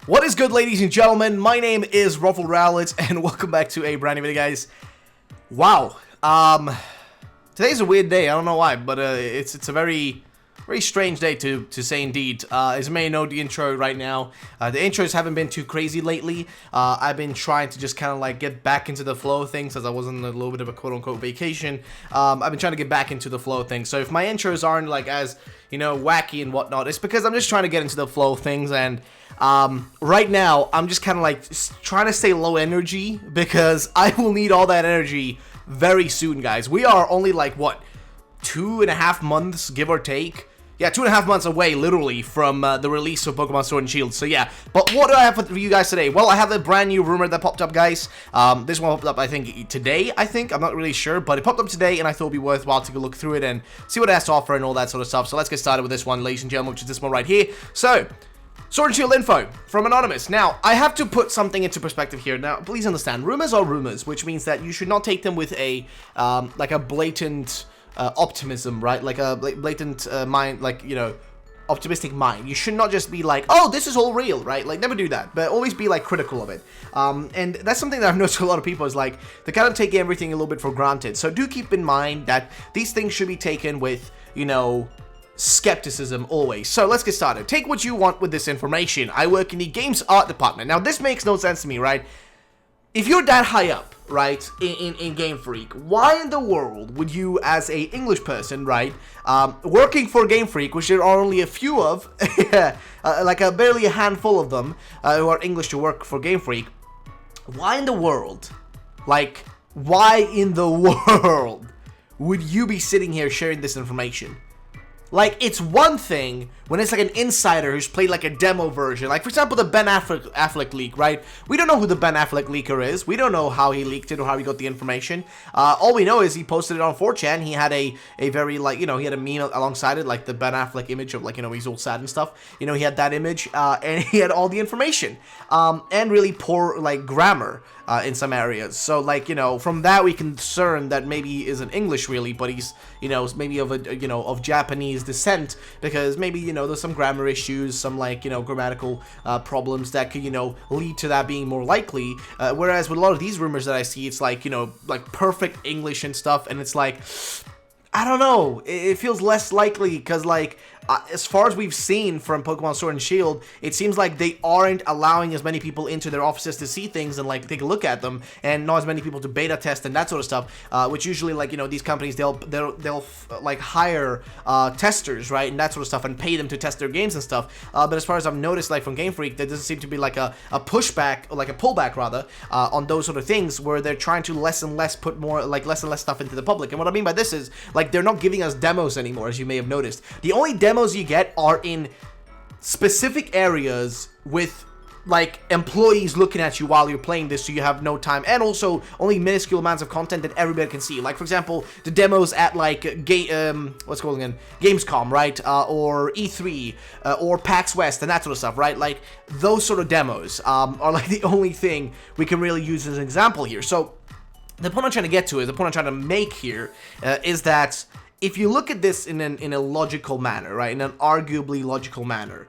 What is good, ladies and gentlemen? My name is Ruffle Rowlett, and welcome back to a brand new video, guys. Wow, today's a weird day. I don't know why, but it's a very strange day to say indeed. As you may know, the intro right now, the intros haven't been too crazy lately. I've been trying to just kind of like get back into the flow of things, as I was on a little bit of a quote-unquote vacation. I've been trying to get back into the flow of things. So if my intros aren't like as, you know, wacky and whatnot, it's because I'm just trying to get into the flow of things. And right now I'm just kind of like trying to stay low energy, because I will need all that energy very soon, guys. We are only like, what, 2.5 months, give or take? Yeah, 2.5 months away, literally, from the release of Pokemon Sword and Shield. So yeah, but what do I have for you guys today? Well, I have a brand new rumor that popped up, guys. This one popped up, I think, today, I'm not really sure, but it popped up today, and I thought it would be worthwhile to go look through it and see what it has to offer and all that sort of stuff. So let's get started with this one, ladies and gentlemen, which is this one right here. So, Sword and Shield info from Anonymous. Now, I have to put something into perspective here. Now, please understand, rumors are rumors, which means that you should not take them with a, like a blatant optimism, right? Like a blatant mind, like, you know, optimistic mind. You should not just be like, oh, this is all real, right? Like, never do that, but always be like critical of it. And that's something that I've noticed a lot of people is like, they kind of take everything a little bit for granted. So do keep in mind that these things should be taken with, you know, skepticism always. So let's get started. Take what you want with this information. I work in the games art department. Now, this makes no sense to me, right? If you're that high up, right, in Game Freak, why in the world would you, as a English person, right, working for Game Freak, which there are only a few of, like barely a handful of them who are English to work for Game Freak, why in the world, like, why in the world would you be sitting here sharing this information? Like, it's one thing when it's like an insider who's played like a demo version. Like, for example, the Ben Affleck leak, right? We don't know who the Ben Affleck leaker is. We don't know how he leaked it or how he got the information. All we know is he posted it on 4chan. He had a very, like, you know, he had a meme alongside it, like the Ben Affleck image of, like, you know, he's all sad and stuff. You know, he had that image, and he had all the information. And really poor, like, grammar in some areas. So, like, you know, from that we can discern that maybe he isn't English really, but he's, you know, maybe of a, you know, of Japanese descent, because maybe, you know, there's some grammar issues, some, like, you know, grammatical problems that could, you know, lead to that being more likely, whereas with a lot of these rumors that I see, it's like, you know, like perfect English and stuff, and it's like, I don't know, it feels less likely, because, like, as far as we've seen from Pokemon Sword and Shield, it seems like they aren't allowing as many people into their offices to see things and, like, take a look at them, and not as many people to beta test and that sort of stuff, which usually, like, you know, these companies, they'll like, hire testers, right, and that sort of stuff, and pay them to test their games and stuff, but as far as I've noticed, like, from Game Freak, there doesn't seem to be, like, a pushback, or, like, a pullback, rather, on those sort of things, where they're trying to less and less put more, like, less and less stuff into the public. And what I mean by this is, like, they're not giving us demos anymore, as you may have noticed. The only demos you get are in specific areas with, like, employees looking at you while you're playing this, so you have no time, and also only minuscule amounts of content that everybody can see. Like, for example, the demos at, like, what's called again, Gamescom, right, or E3, or PAX West, and that sort of stuff, right? Like, those sort of demos are, like, the only thing we can really use as an example here. So the point I'm trying to get to is, the point I'm trying to make here, is that if you look at this in a logical manner, right, in an arguably logical manner,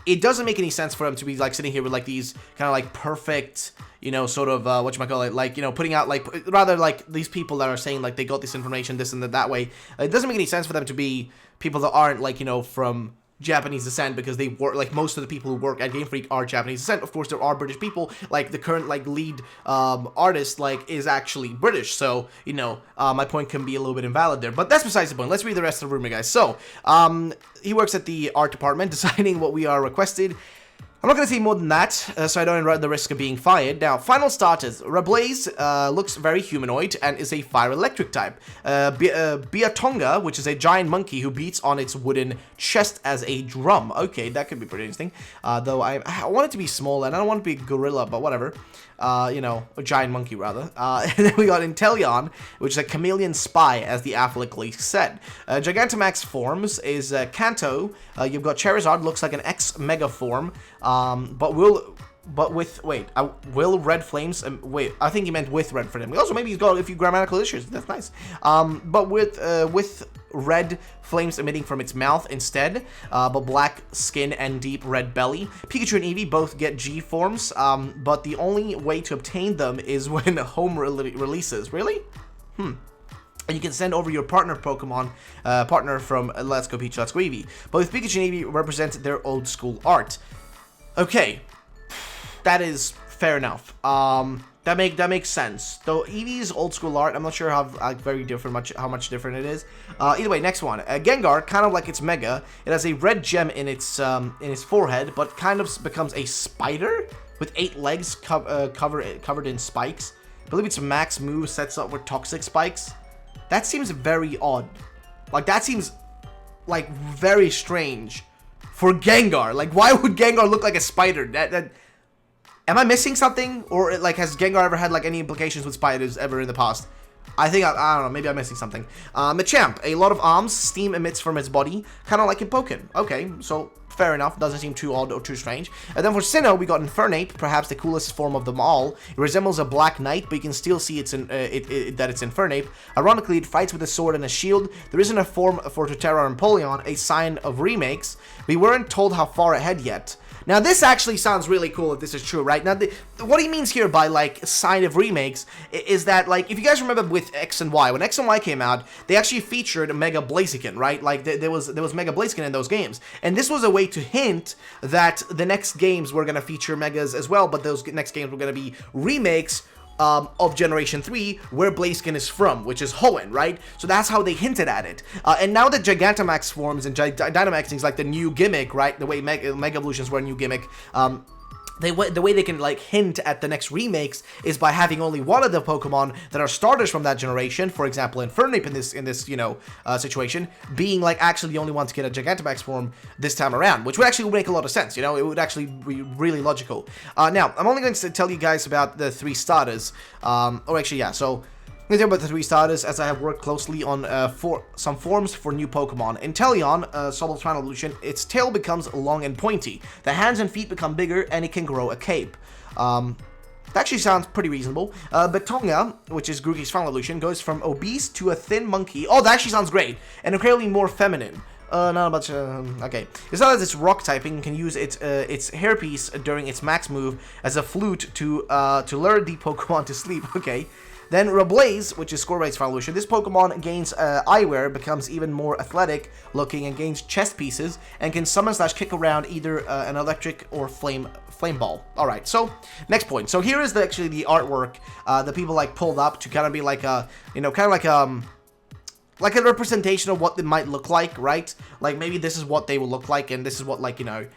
it doesn't make any sense for them to be, like, sitting here with, like, these kind of, like, perfect, you know, sort of, whatchamacallit, like, you know, putting out, like, rather, like, these people that are saying, like, they got this information, this and that way. It doesn't make any sense for them to be people that aren't, like, you know, from Japanese descent, because they work, like, most of the people who work at Game Freak are Japanese descent. Of course, there are British people, like, the current, like, lead artist, like, is actually British, so, you know, my point can be a little bit invalid there, but that's besides the point. Let's read the rest of the rumor, guys. So, he works at the art department, deciding what we are requested. I'm not going to say more than that, so I don't run the risk of being fired. Now, final starters. Rablaze looks very humanoid and is a fire-electric type. Biatonga, which is a giant monkey who beats on its wooden chest as a drum. Okay, that could be pretty interesting. Though I want it to be small, and I don't want it to be a gorilla, but whatever. You know, a giant monkey, rather. And then we got Inteleon, which is a chameleon spy, as the Affleck leak said. Gigantamax forms is Kanto. You've got Charizard, looks like an X-Mega form. But will But with, wait, will red flames, wait, I think he meant with red flames. Also, maybe he's got a few grammatical issues. That's nice. But with red flames emitting from its mouth instead, but black skin and deep red belly. Pikachu and Eevee both get G forms, but the only way to obtain them is when home releases. Really? And you can send over your partner Pokemon, partner from Let's Go Peach, Let's Go Eevee. Both Pikachu and Eevee represent their old school art. Okay. That is fair enough. That makes sense. Though Eevee's old school art, I'm not sure how how much different it is. Either way, next one. Gengar, kind of like its Mega, it has a red gem in its forehead, but kind of becomes a spider with 8 legs covered in spikes. I believe its max move sets up with toxic spikes. That seems very odd. Like that seems like very strange for Gengar. Like why would Gengar look like a spider? Am I missing something? Or, like, has Gengar ever had, like, any implications with spiders ever in the past? I think, I don't know, maybe I'm missing something. Machamp, a lot of arms, steam emits from its body, kind of like in Pokken. Okay, so, fair enough, doesn't seem too odd or too strange. And then for Sinnoh, we got Infernape, perhaps the coolest form of them all. It resembles a Black Knight, but you can still see that it's Infernape. Ironically, it fights with a sword and a shield. There isn't a form for Totara and Polion, a sign of remakes. We weren't told how far ahead yet. Now, this actually sounds really cool if this is true, right? Now, what he means here by, like, sign of remakes is that, like, if you guys remember with X and Y, when X and Y came out, they actually featured Mega Blaziken, right? Like, there was Mega Blaziken in those games. And this was a way to hint that the next games were going to feature Megas as well, but those next games were going to be remakes of Generation 3, where Blaziken is from, which is Hoenn, right? So that's how they hinted at it. And now that Gigantamax forms and Dynamax is like the new gimmick, right? The way Mega Evolutions were a new gimmick. The way they can, like, hint at the next remakes is by having only one of the Pokemon that are starters from that generation, for example, Infernape in this you know, situation, being, like, actually the only one to get a Gigantamax form this time around, which would actually make a lot of sense, you know? It would actually be really logical. Now, I'm only going to tell you guys about the 3 starters, or actually, yeah, so... I'm going to talk about the 3 starters as I have worked closely on some forms for new Pokemon. In Teleon, Sobal's final evolution, its tail becomes long and pointy. The hands and feet become bigger and it can grow a cape. That actually sounds pretty reasonable. Betonga, which is Grookey's final evolution, goes from obese to a thin monkey. Oh, that actually sounds great. And incredibly more feminine. Not much, okay. As well as its rock typing, can use its hairpiece during its max move as a flute to lure the Pokemon to sleep. Okay. Then Rablaze, which is Scorbite's final evolution. This Pokemon gains eyewear, becomes even more athletic looking, and gains chest pieces, and can summon / kick around either an electric or flame ball. Alright, so next point. So here is actually the artwork that people like pulled up to kind of be like a, you know, kind of like a representation of what they might look like, right? Like maybe this is what they will look like, and this is what, like, you know,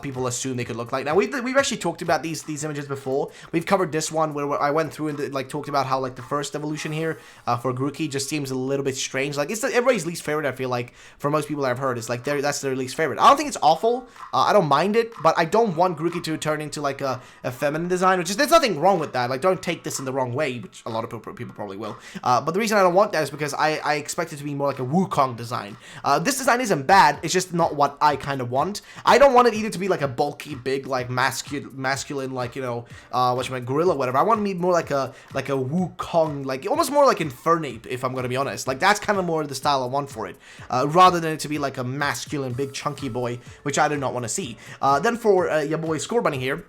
people assume they could look like. Now, we've actually talked about these images before. We've covered this one where I went through and like talked about how like the first evolution here for Grookey just seems a little bit strange. Like it's everybody's least favorite. I feel like for most people I've heard, it's like that's their least favorite. I don't think it's awful. I don't mind it, but I don't want Grookey to turn into like a feminine design. Which is there's nothing wrong with that. Like don't take this in the wrong way, which a lot of people probably will. But the reason I don't want that is because I expect it to be more like a Wukong design. This design isn't bad. It's just not what I kind of want. I don't want it either to be like a bulky, big, like masculine, like, you know, gorilla, whatever. I want to be more like a Wukong, like almost more like Infernape, if I'm gonna be honest. Like that's kind of more the style I want for it, rather than it to be like a masculine, big, chunky boy, which I do not want to see. Then for your boy Scorbunny here.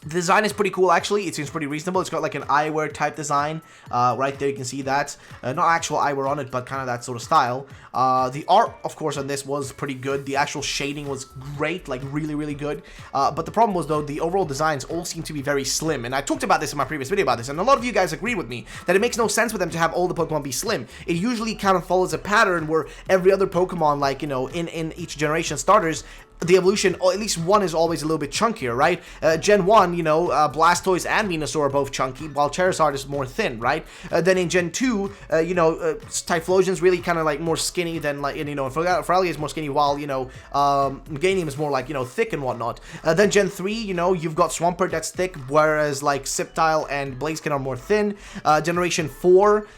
The design is pretty cool, actually. It seems pretty reasonable. It's got like an eyewear type design. Right there, you can see that. Not actual eyewear on it, but kind of that sort of style. The art, of course, on this was pretty good. The actual shading was great, like really, really good. But the problem was, though, the overall designs all seem to be very slim. And I talked about this in my previous video about this, and a lot of you guys agreed with me that it makes no sense for them to have all the Pokemon be slim. It usually kind of follows a pattern where every other Pokemon, like, you know, in each generation starters, the evolution, or at least one is always a little bit chunkier, right? Gen 1, you know, Blastoise and Venusaur are both chunky, while Charizard is more thin, right? Then in Gen 2, you know, Typhlosion's really kind of like more skinny than, like, you know, Feraligatr is more skinny, while, you know, Meganium is more like, you know, thick and whatnot. Then Gen 3, you know, you've got Swampert that's thick, whereas like Sceptile and Blaziken are more thin. Generation 4,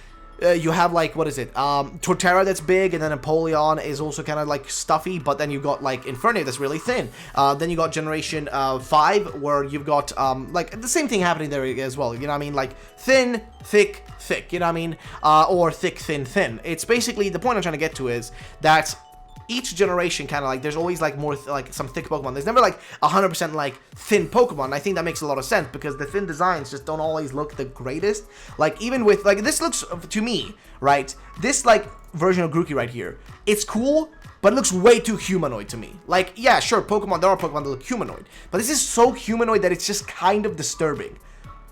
You have like, what is it, Torterra that's big, and then Empoleon is also kind of like stuffy, but then you've got like Infernape that's really thin. Then you got Generation 5, where you've got like the same thing happening there as well, you know what I mean, like thin, thick, thick, you know what I mean, or thick, thin, thin. It's basically, the point I'm trying to get to is that each generation kind of like, there's always like more like some thick Pokemon. There's never like 100% like thin Pokemon. I think that makes a lot of sense because the thin designs just don't always look the greatest. Like even with like, this looks to me, right, this like version of Grookey right here, it's cool, but it looks way too humanoid to me. Like, yeah, sure, Pokemon, there are Pokemon that look humanoid, but this is so humanoid that it's just kind of disturbing.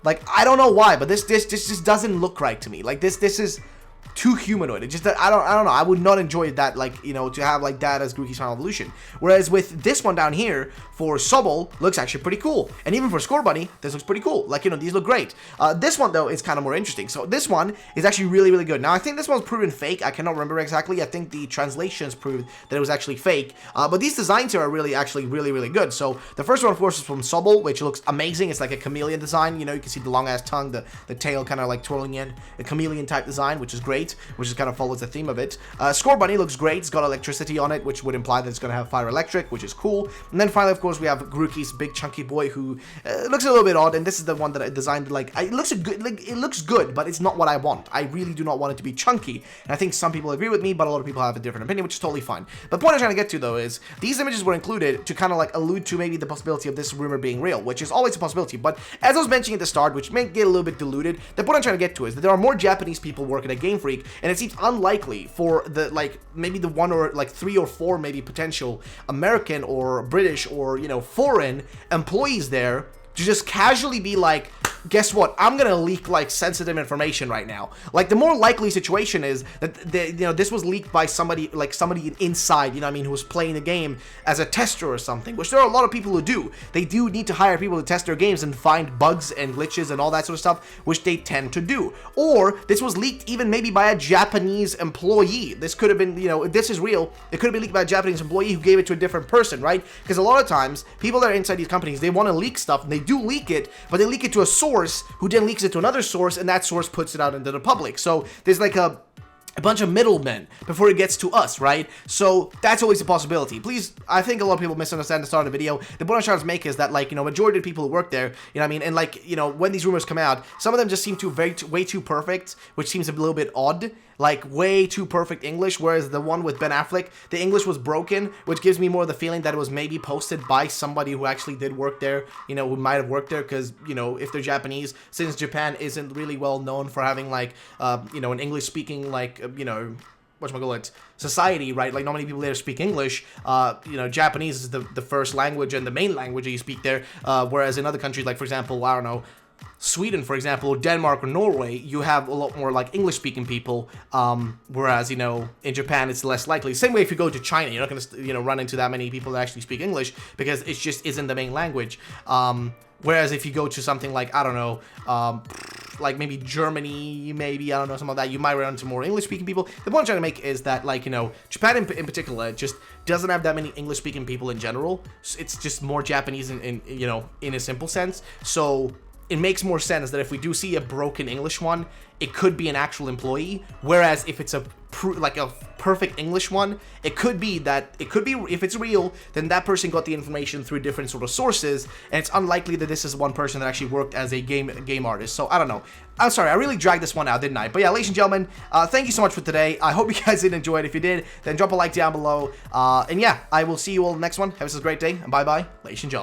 Like, I don't know why, but this just doesn't look right to me. Like this is too humanoid. It just, I don't know. I would not enjoy that, like, you know, to have like that as Grookey's final evolution. Whereas with this one down here for Sobble, looks actually pretty cool. And even for Scorbunny, this looks pretty cool. Like, you know, these look great. This one though is kind of more interesting. So this one is actually really, really good. Now I think this one's proven fake. I cannot remember exactly. I think the translations proved that it was actually fake. But these designs here are really, actually really, really good. So the first one, of course, is from Sobble, which looks amazing. It's like a chameleon design. You know, you can see the long ass tongue, the tail kind of like twirling in, a chameleon type design, which is great. Which is kind of follows the theme of it. Scorbunny looks great. It's got electricity on it, which would imply that it's going to have fire electric, which is cool. And then finally, of course, we have Grookey's big chunky boy, who looks a little bit odd. And this is the one that I designed. Like, it looks good. Like, it looks good, but it's not what I want. I really do not want it to be chunky. And I think some people agree with me, but a lot of people have a different opinion, which is totally fine. But the point I'm trying to get to though is these images were included to kind of like allude to maybe the possibility of this rumor being real, which is always a possibility. But as I was mentioning at the start, which may get a little bit diluted, the point I'm trying to get to is that there are more Japanese people working at Game Freak, and it seems unlikely for the, like, maybe the 1 or like 3 or 4 maybe potential American or British or, you know, foreign employees there to just casually be like, guess what, I'm gonna leak like sensitive information right now. Like, the more likely situation is that this was leaked by somebody, like somebody inside, you know what I mean, who was playing the game as a tester or something, which there are a lot of people who do. They do need to hire people to test their games and find bugs and glitches and all that sort of stuff, which they tend to do. Or this was leaked even maybe by a Japanese employee. This could have been, you know, if this is real, it could have been leaked by a Japanese employee who gave it to a different person, right? Because a lot of times, people that are inside these companies, they want to leak stuff, and they do leak it, but they leak it to a source who then leaks it to another source, and that source puts it out into the public. So there's like a bunch of middlemen before it gets to us, right? So that's always a possibility. Please, I think a lot of people misunderstand the start of the video. The point I'm trying to make is that, like, you know, majority of people who work there, you know what I mean, and like, you know, when these rumors come out, some of them just seem to way too perfect, which seems a little bit odd. Like, way too perfect English, whereas the one with Ben Affleck, the English was broken, which gives me more the feeling that it was maybe posted by somebody who actually did work there, you know, who might have worked there, because, you know, if they're Japanese, since Japan isn't really well known for having, like, you know, an English-speaking, like, you know, whatchamacallit, society, right? Like, not many people there speak English. You know, Japanese is the first language and the main language that you speak there, whereas in other countries, like, for example, I don't know, Sweden, for example, or Denmark or Norway, you have a lot more like English-speaking people, whereas, you know, in Japan it's less likely. Same way if you go to China, you're not going to, you know, run into that many people that actually speak English because it just isn't the main language. Whereas if you go to something like, I don't know, like maybe Germany, maybe, I don't know, something like that, you might run into more English-speaking people. The point I'm trying to make is that, like, you know, Japan in particular just doesn't have that many English-speaking people in general. It's just more Japanese in, you know, in a simple sense. So it makes more sense that if we do see a broken English one, it could be an actual employee, whereas if it's a perfect English one, it could be, if it's real, then that person got the information through different sort of sources, and it's unlikely that this is one person that actually worked as a game artist. So I don't know. I'm sorry, I really dragged this one out, didn't I? But yeah, ladies and gentlemen, thank you so much for today. I hope you guys did enjoy it. If you did, then drop a like down below. And yeah, I will see you all in the next one. Have a great day, and bye-bye, ladies and gentlemen.